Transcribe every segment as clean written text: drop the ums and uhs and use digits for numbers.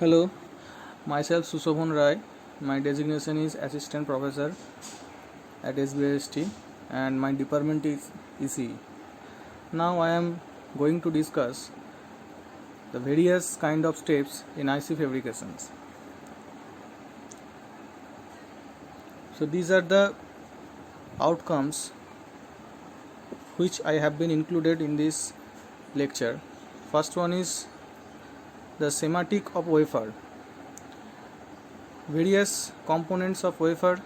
Hello, myself Sushobhan Rai. My designation is Assistant Professor at SBIST and my department is ECE. Now I am going to discuss the various kind of steps in IC fabrications. So these are the outcomes which I have been included in this lecture. First one is the schematic of wafer. Various components of wafer,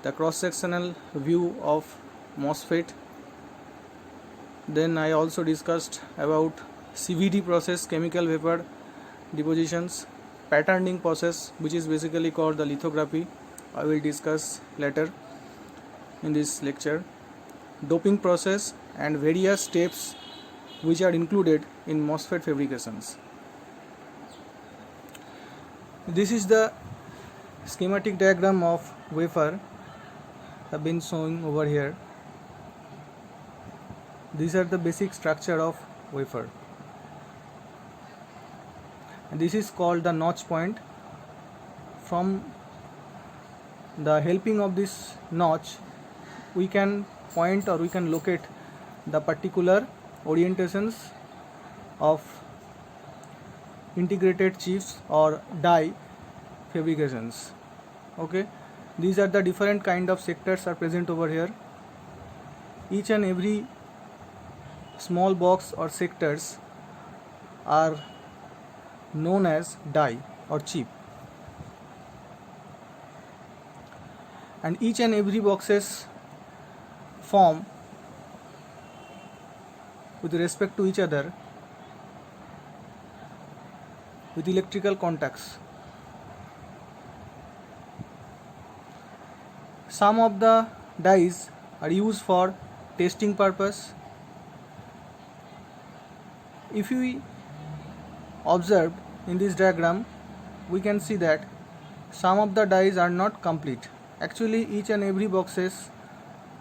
the cross-sectional view of MOSFET. Then I also discussed about CVD process, chemical vapor depositions, patterning process, which is basically called the lithography. I will discuss later in this lecture. Doping process and various steps which are included in MOSFET fabrications. This is the schematic diagram of wafer have been shown over here. These are the basic structure of wafer. And this is called the notch point. From the helping of this notch, we can point or we can locate the particular orientations of integrated chips or die fabrications. Okay, these are the different kind of sectors are present over here. Each and every small box or sectors are known as die or chip, and each and every boxes form with respect to each other with electrical contacts. Some of the dies are used for testing purpose. If we observe in this diagram, we can see that some of the dies are not complete. Actually, each and every boxes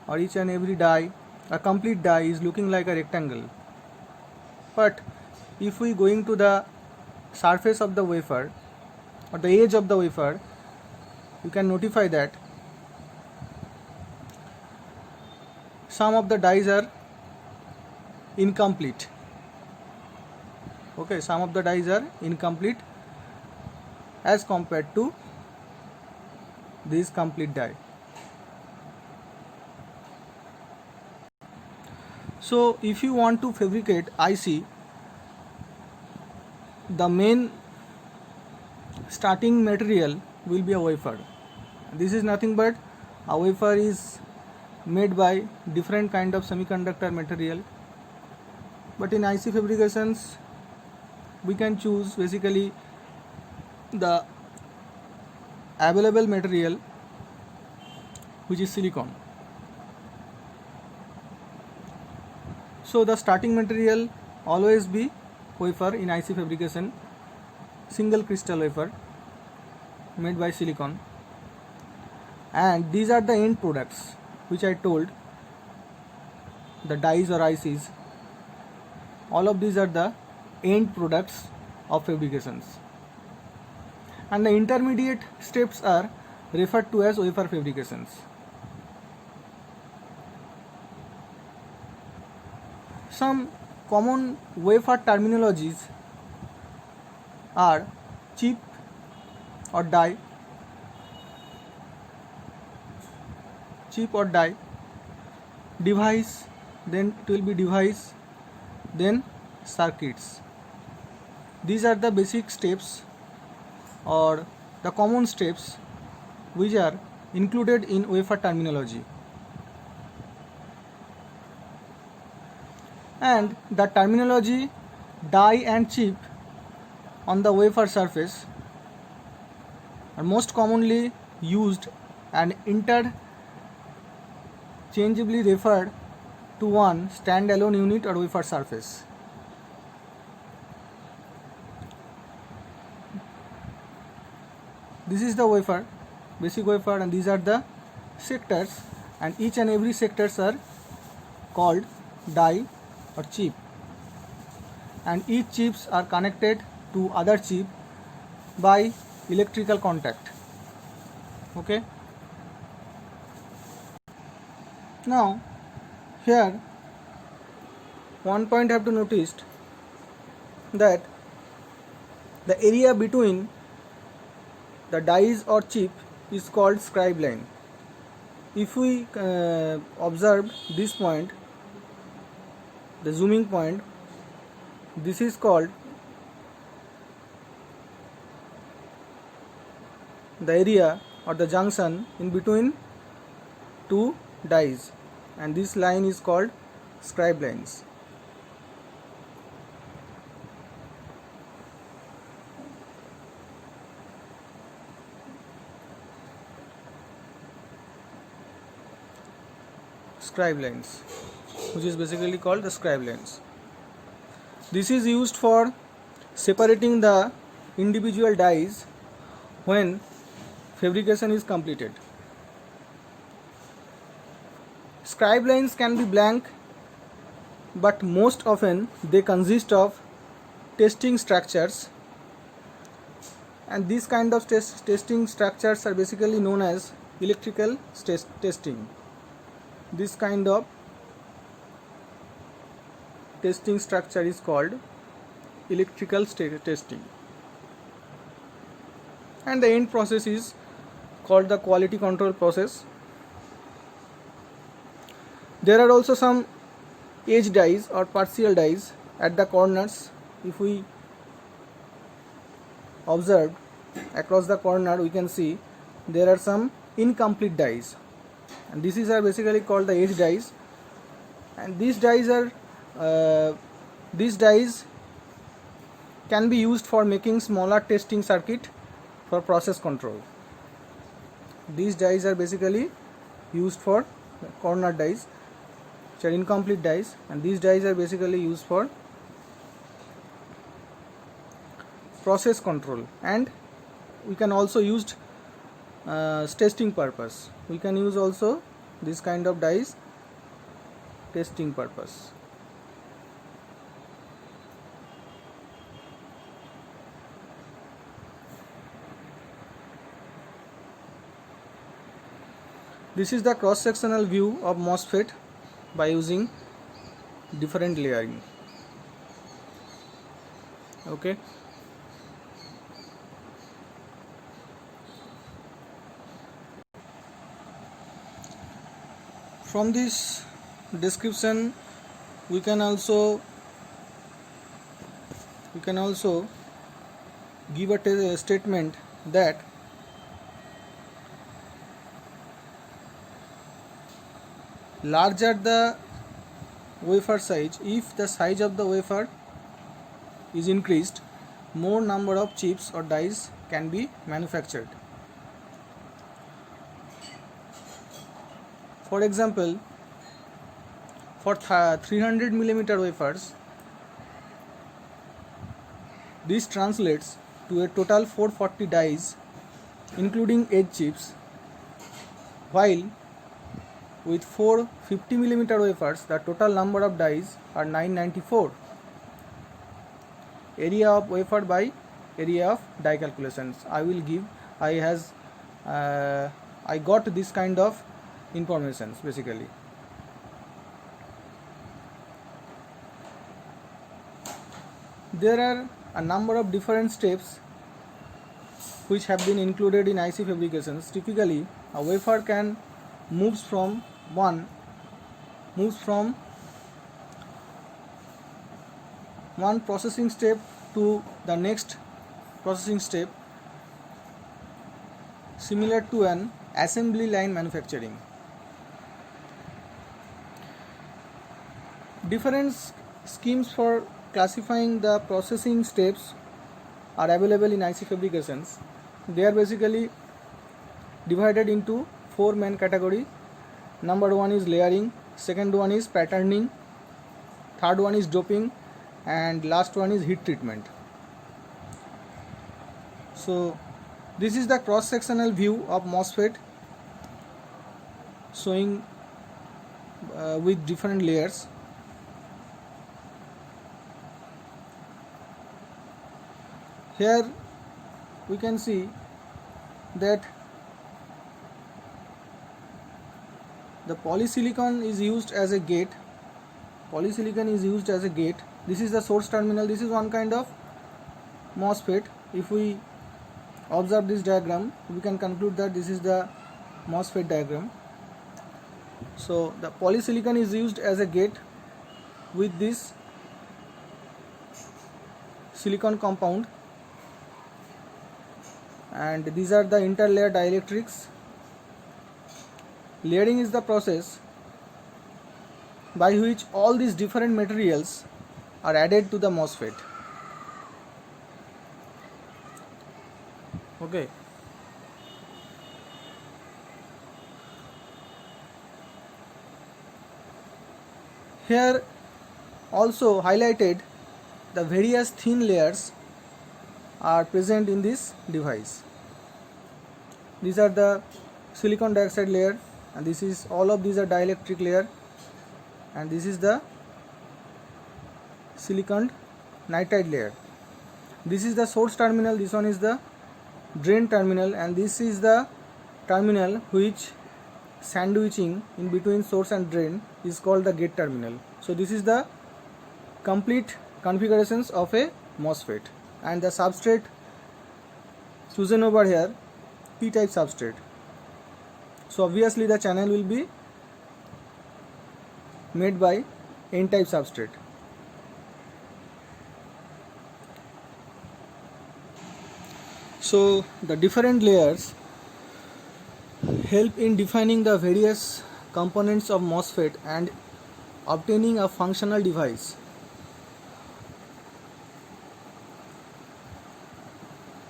or each and every die, a complete die is looking like a rectangle. But if we going to the surface of the wafer or the edge of the wafer, you can notify that some of the dies are incomplete. Okay, some of the dies are incomplete as compared to this complete die. So if you want to fabricate IC, the main starting material will be a wafer. This is nothing but a wafer is made by different kind of semiconductor material. But in IC fabrications, we can choose basically the available material, which is silicon. So the starting material always be wafer in IC fabrication, single crystal wafer made by silicon, and these are the end products which I told, the dies or ICs. All of these are the end products of fabrications, and the intermediate steps are referred to as wafer fabrications. Some common wafer terminologies are chip or die, device, then it will be device, then circuits. These are the basic steps or the common steps which are included in wafer terminology. And the terminology die and chip on the wafer surface are most commonly used and interchangeably referred to one standalone unit or wafer surface. This is the wafer, basic wafer, and these are the sectors, and each and every sectors are called die or chip, and each chips are connected to other chip by electrical contact. Okay. Now here one point have to notice that the area between the dies or chip is called scribe line. If we observe this point, the zooming point, this is called the area or the junction in between two dies, and this line is called scribe lines. Scribe lines, which is basically called the scribe lines. This is used for separating the individual dies when fabrication is completed. Scribe lines can be blank, but most often they consist of testing structures, and these kind of testing structures are basically known as electrical testing. This kind of testing structure is called electrical testing, and the end process is called the quality control process. There are also some edge dies or partial dies at the corners. If we observe across the corner, we can see there are some incomplete dies, and these are basically called the edge dies, and these dies can be used for making smaller testing circuit for process control. These dies are basically used for corner dies, which are incomplete dies, and these dies are basically used for process control, and we can also use testing purpose. We can use also this kind of dies testing purpose. This is the cross-sectional view of MOSFET by using different layering. Okay. From this description, we can also give a statement that larger the wafer size, if the size of the wafer is increased, more number of chips or dies can be manufactured. For example, for 300 millimeter wafers, this translates to a total 440 dies including edge chips, while with 450 millimeter wafers the total number of dies are 994. Area of wafer by area of die calculations. I got this kind of information basically. There are a number of different steps which have been included in IC fabrications. Typically, a wafer can moves from one processing step to the next processing step, similar to an assembly line manufacturing. Different schemes for classifying the processing steps are available in IC fabrications. They are basically divided into 4 main categories. Number 1 is layering, second one is patterning, third one is doping, and last one is heat treatment. So this is the cross-sectional view of MOSFET showing with different layers. Here we can see that the polysilicon is used as a gate. Polysilicon is used as a gate. This is the source terminal. This is one kind of MOSFET. If we observe this diagram, we can conclude that this is the MOSFET diagram. So the polysilicon is used as a gate with this silicon compound, and these are the interlayer dielectrics. Layering is the process by which all these different materials are added to the MOSFET. Okay. Here also highlighted the various thin layers are present in this device. These are the silicon dioxide layer, and this is all of these are dielectric layer, and this is the silicon nitride layer. This is the source terminal, this one is the drain terminal, and this is the terminal which sandwiching in between source and drain is called the gate terminal. So this is the complete configurations of a MOSFET, and the substrate chosen over here p-type substrate. So obviously the channel will be made by n-type substrate. So the different layers help in defining the various components of MOSFET and obtaining a functional device.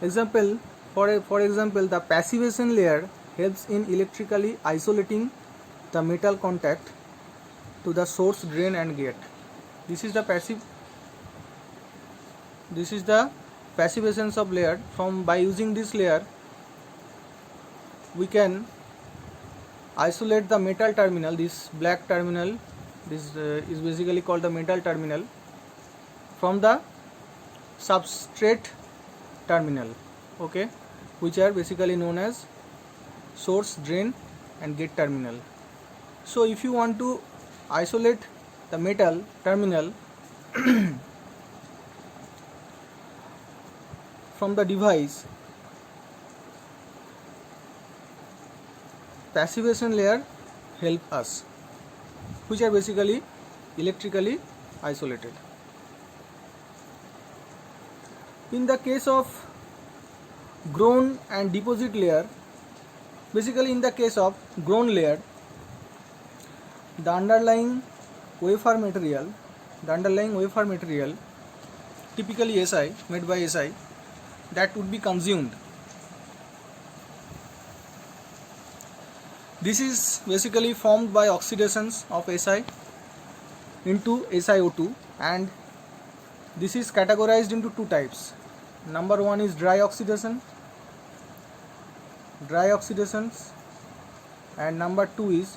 Example, for example, the passivation layer helps in electrically isolating the metal contact to the source, drain and gate. This is the passivation of layer. By using this layer we can isolate the metal terminal. This black terminal, this is basically called the metal terminal, from the substrate terminal, okay, which are basically known as source, drain and gate terminal. So if you want to isolate the metal terminal from the device, passivation layer help us, which are basically electrically isolated. In the case of grown and deposit layer, basically in the case of grown layer, the underlying wafer material, typically Si, made by Si, that would be consumed. This is basically formed by oxidations of Si into SiO2, and this is categorized into two types. Number one is dry oxidations, and number two is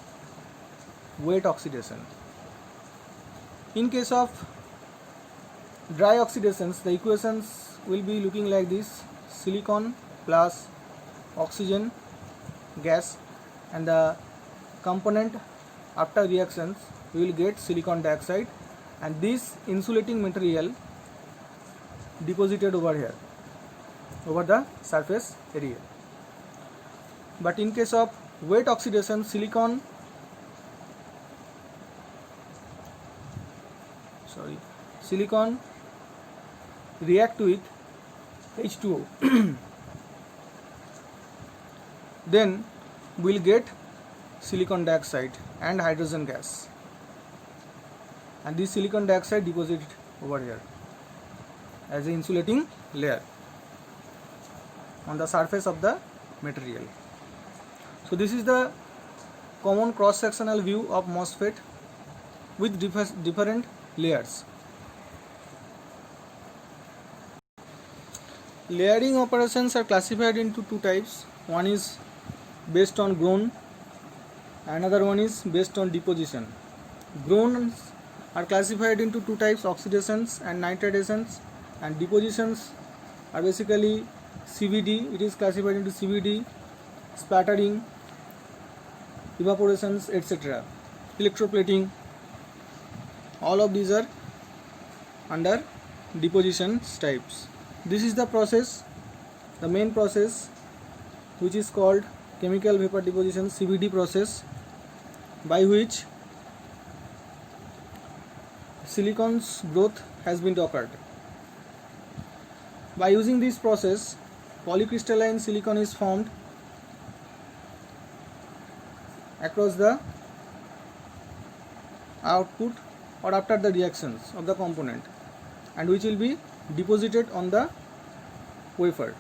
wet oxidation. In case of dry oxidations, the equations will be looking like this: silicon plus oxygen gas, and the component after reactions we will get silicon dioxide, and this insulating material deposited over here, over the surface area. But in case of wet oxidation, silicon react with H2O then we will get silicon dioxide and hydrogen gas, and this silicon dioxide deposited over here as an insulating layer on the surface of the material. So this is the common cross-sectional view of MOSFET with different layers. Layering operations are classified into two types. One is based on grown, another one is based on deposition. Growns are classified into two types: oxidations and nitridations, and depositions are basically CVD. It is classified into CVD, splattering, evaporations, etc. Electroplating, all of these are under deposition types. This is the process, the main process, which is called chemical vapor deposition, CVD process, by which silicon's growth has been occurred. By using this process, polycrystalline silicon is formed across the output or after the reactions of the component, and which will be deposited on the wafer.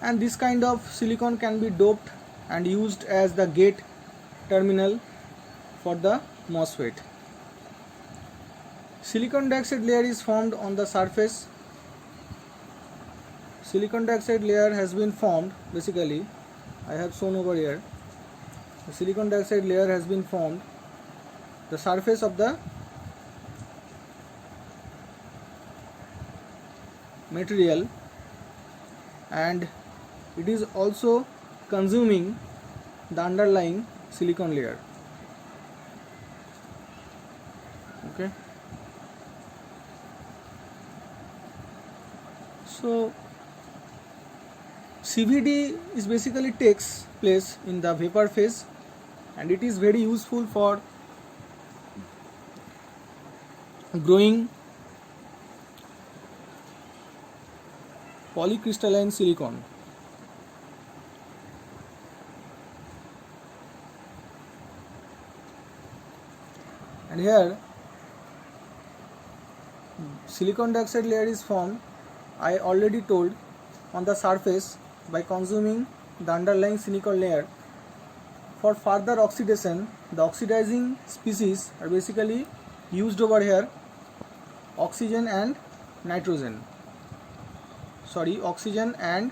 And this kind of silicon can be doped and used as the gate terminal for the MOSFET. Silicon dioxide layer is formed on the surface. Silicon dioxide layer has been formed, basically I have shown over here. The silicon dioxide layer has been formed the surface of the material, and it is also consuming the underlying silicon layer. Okay, so CVD is basically takes place in the vapor phase, and it is very useful for growing polycrystalline silicon. And here silicon dioxide layer is formed, I already told, on the surface by consuming the underlying silicon layer. For further oxidation, the oxidizing species are basically used over here, oxygen and nitrogen. Sorry, oxygen and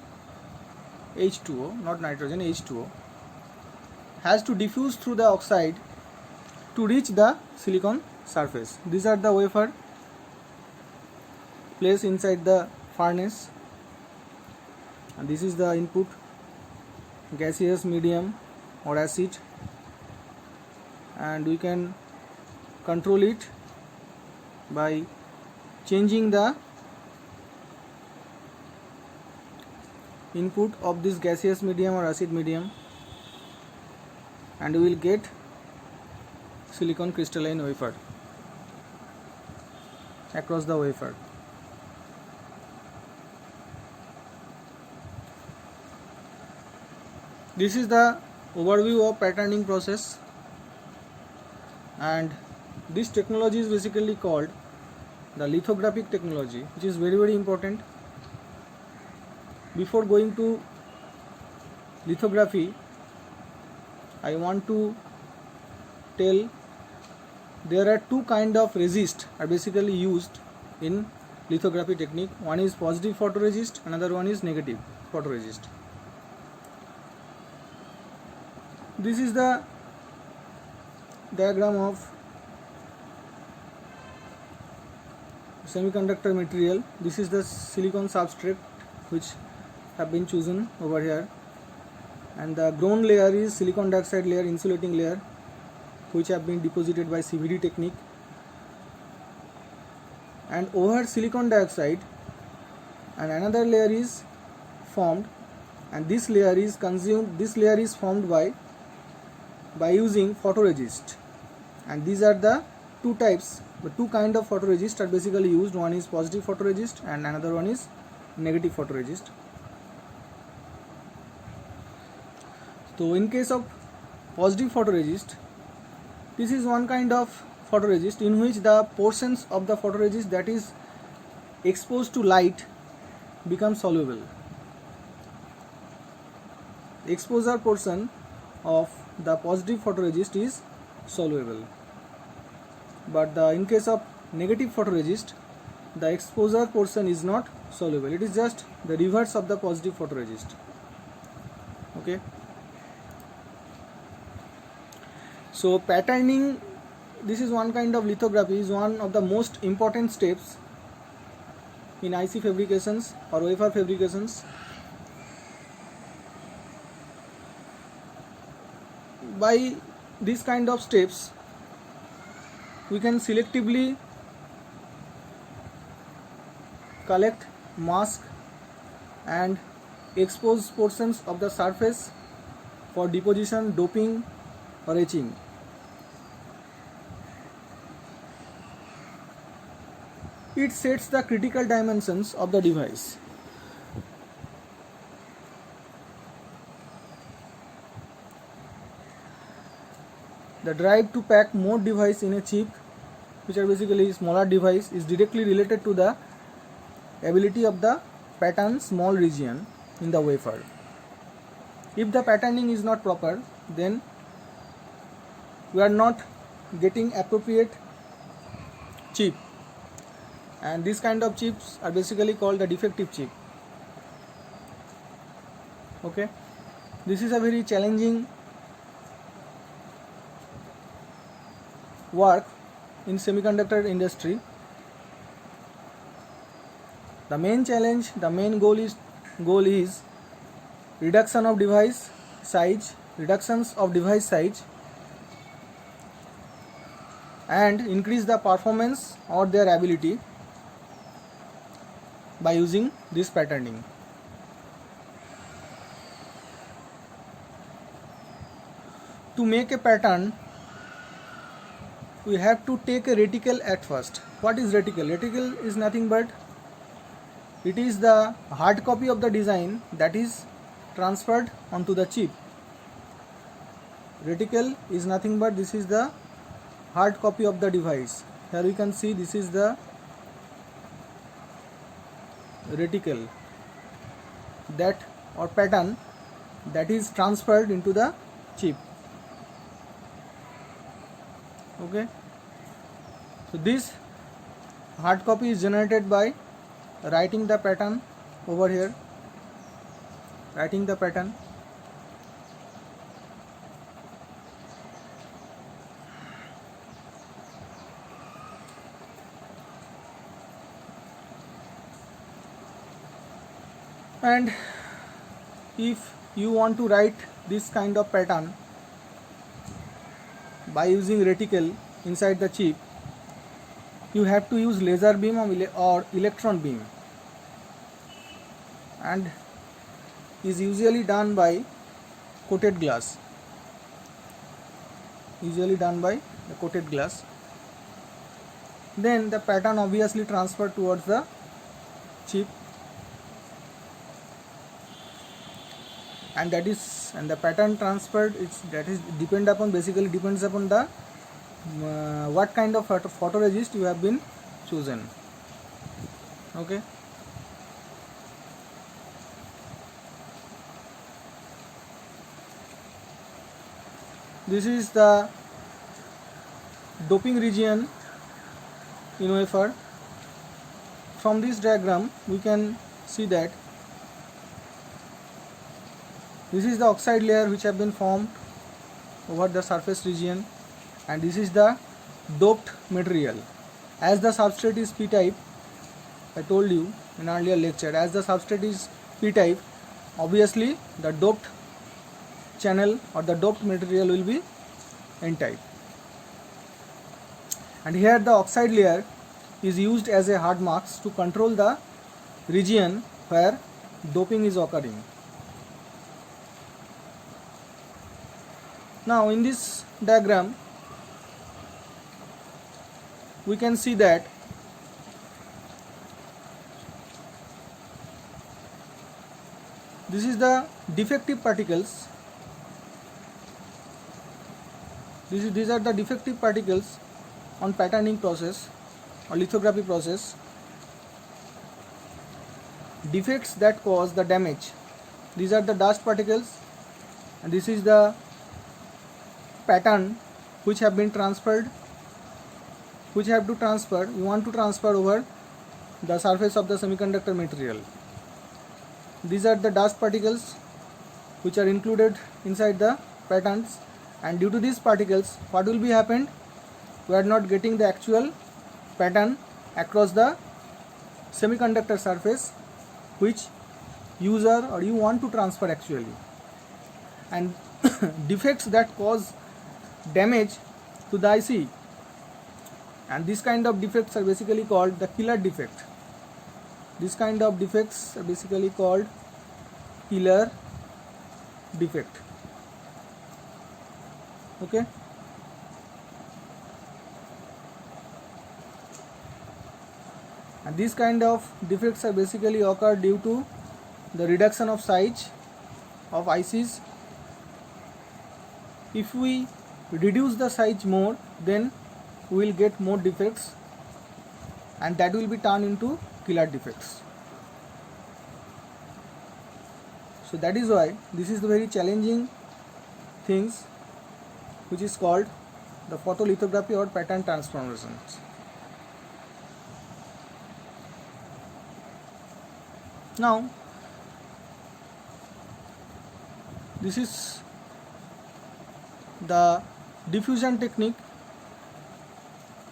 H2O, not nitrogen, H2O, has to diffuse through the oxide to reach the silicon surface. These are the wafer placed inside the furnace, and this is the input, gaseous medium or acid, and we can control it by changing the input of this gaseous medium or acid medium, and we will get silicon crystalline wafer across the wafer. This is the overview of patterning process, and this technology is basically called the lithographic technology, which is very important. Before going to lithography, I want to tell there are two kind of resist are basically used in lithography technique. One is positive photoresist, another one is negative photoresist. This is the diagram of semiconductor material. This is the silicon substrate which have been chosen over here, and the ground layer is silicon dioxide layer, insulating layer, which have been deposited by CVD technique. And over silicon dioxide, and another layer is formed, and this layer is consumed. This layer is formed by using photoresist, and these are the two types. The two kind of photoresist are basically used. One is positive photoresist and another one is negative photoresist. So in case of positive photoresist, this is one kind of photoresist in which the portions of the photoresist that is exposed to light become soluble. The exposure portion of the positive photoresist is soluble, but in case of negative photoresist, the exposure portion is not soluble. It is just the reverse of the positive photoresist. Okay, so patterning, this is one kind of lithography, is one of the most important steps in IC fabrications or wafer fabrications. By these kind of steps, we can selectively collect, mask and expose portions of the surface for deposition, doping or etching. It sets the critical dimensions of the device. The drive to pack more device in a chip, which are basically smaller device, is directly related to the ability of the pattern small region in the wafer. If the patterning is not proper, then we are not getting appropriate chip, and these kind of chips are basically called the defective chip. Okay, this is a very challenging work in semiconductor industry. The main challenge, the main goal is reduction of device size, reductions of device size, and increase the performance or their ability by using this patterning. To make a pattern, we have to take a reticle at first. What is reticle? Reticle is nothing but it is the hard copy of the design that is transferred onto the chip. Reticle is nothing but this is the hard copy of the device. Here we can see this is the reticle that or pattern that is transferred into the chip. Okay, so this hard copy is generated by writing the pattern over here, writing the pattern. And if you want to write this kind of pattern by using reticle inside the chip, you have to use laser beam or electron beam, and is usually done by coated glass. Usually done by the coated glass. Then the pattern obviously transferred towards the chip, and the pattern transferred depends upon the what kind of photoresist you have been chosen. Okay, this is the doping region in wafer. From this diagram we can see that this is the oxide layer which have been formed over the surface region, and this is the doped material. As the substrate is p-type, I told you in earlier lecture, as the substrate is p-type, obviously the doped channel or the doped material will be n-type. And here the oxide layer is used as a hard mask to control the region where doping is occurring. Now in this diagram we can see that this is the defective particles. These are the defective particles on patterning process or lithography process. Defects that cause the damage. These are the dust particles, and this is the pattern which have been transferred, which have to transfer, you want to transfer over the surface of the semiconductor material. These are the dust particles which are included inside the patterns, and due to these particles what will be happened, we are not getting the actual pattern across the semiconductor surface which user or you want to transfer actually, and defects that cause damage to the IC, and this kind of defects are basically called the killer defect. This kind of defects are basically called killer defect. Okay. And these kind of defects are basically occur due to the reduction of size of ICs. If we reduce the size more, then we will get more defects, and that will be turned into killer defects. So that is why this is the very challenging things which is called the photolithography or pattern transformations. Now this is the diffusion technique.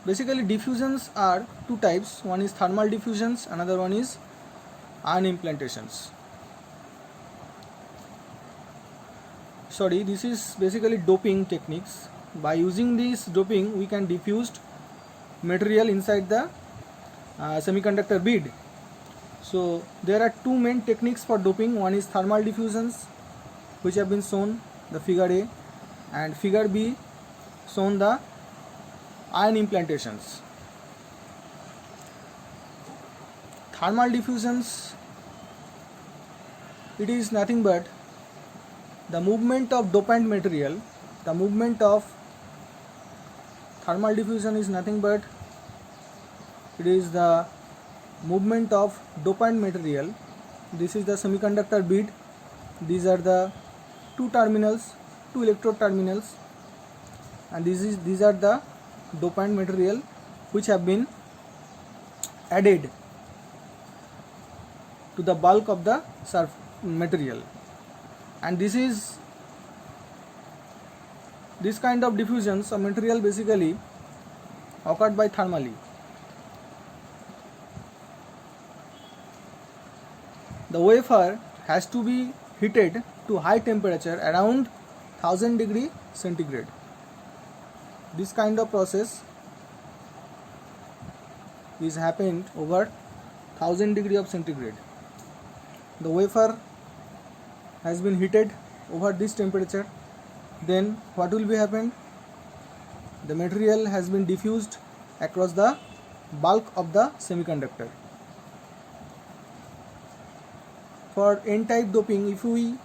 Basically diffusions are two types. One is thermal diffusions, another one is ion implantations. This is basically doping techniques. By using this doping, we can diffuse material inside the semiconductor bead. So there are two main techniques for doping. One is thermal diffusions, which have been shown the figure A, and figure B shown the ion implantations. Thermal diffusions, it is nothing but the movement of dopant material. The movement of thermal diffusion is nothing but it is the movement of dopant material. This is the semiconductor bead. These are the two electrode terminals, and these are the dopant material which have been added to the bulk of the material, and this kind of diffusions of material basically occurred by thermally. The wafer has to be heated to high temperature around 1000 degree centigrade. This kind of process is happened over 1000 degree of centigrade. The wafer has been heated over this temperature. Then what will be happened? The material has been diffused across the bulk of the semiconductor. For N-type doping, if we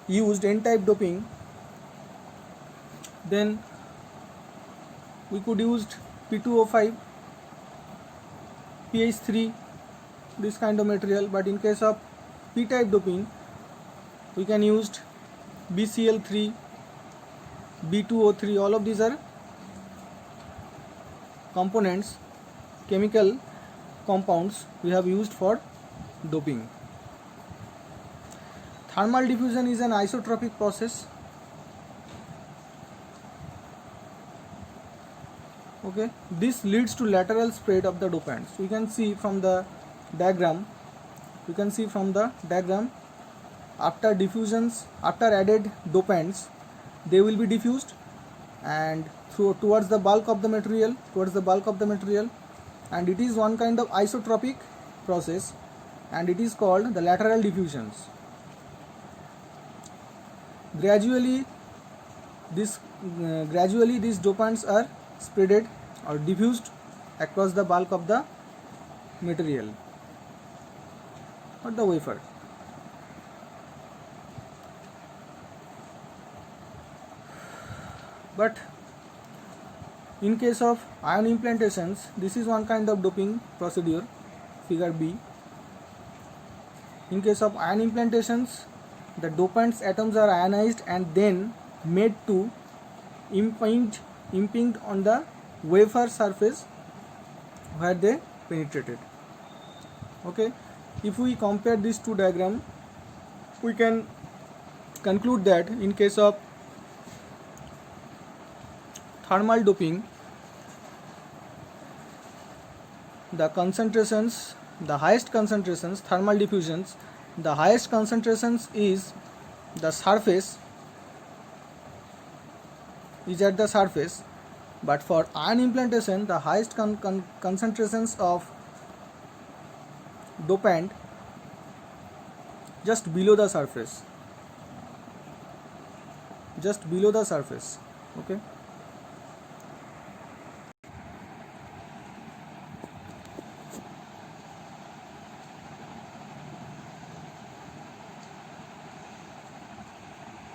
used N-type doping, then we could use P2O5, PH3, this kind of material. But in case of P-type doping, we can use BCl3, B2O3. All of these are components, chemical compounds we have used for doping. Thermal diffusion is an isotropic process. Okay, this leads to lateral spread of the dopants. We can see from the diagram. After diffusions, after added dopants, they will be diffused and towards the bulk of the material, and it is one kind of isotropic process, and it is called the lateral diffusions. Gradually these dopants are spreaded or diffused across the bulk of the material or the wafer. But in case of ion implantations, this is one kind of doping procedure, figure B. In case of ion implantations, the dopants atoms are ionized and then made to impinge on the wafer surface where they penetrated. Okay, if we compare these two diagrams, we can conclude that in case of thermal doping, the concentrations, the highest concentrations, thermal diffusions, the highest concentrations is the surface, is at the surface, but for ion implantation the highest concentrations of dopant just below the surface, just below the surface. Okay.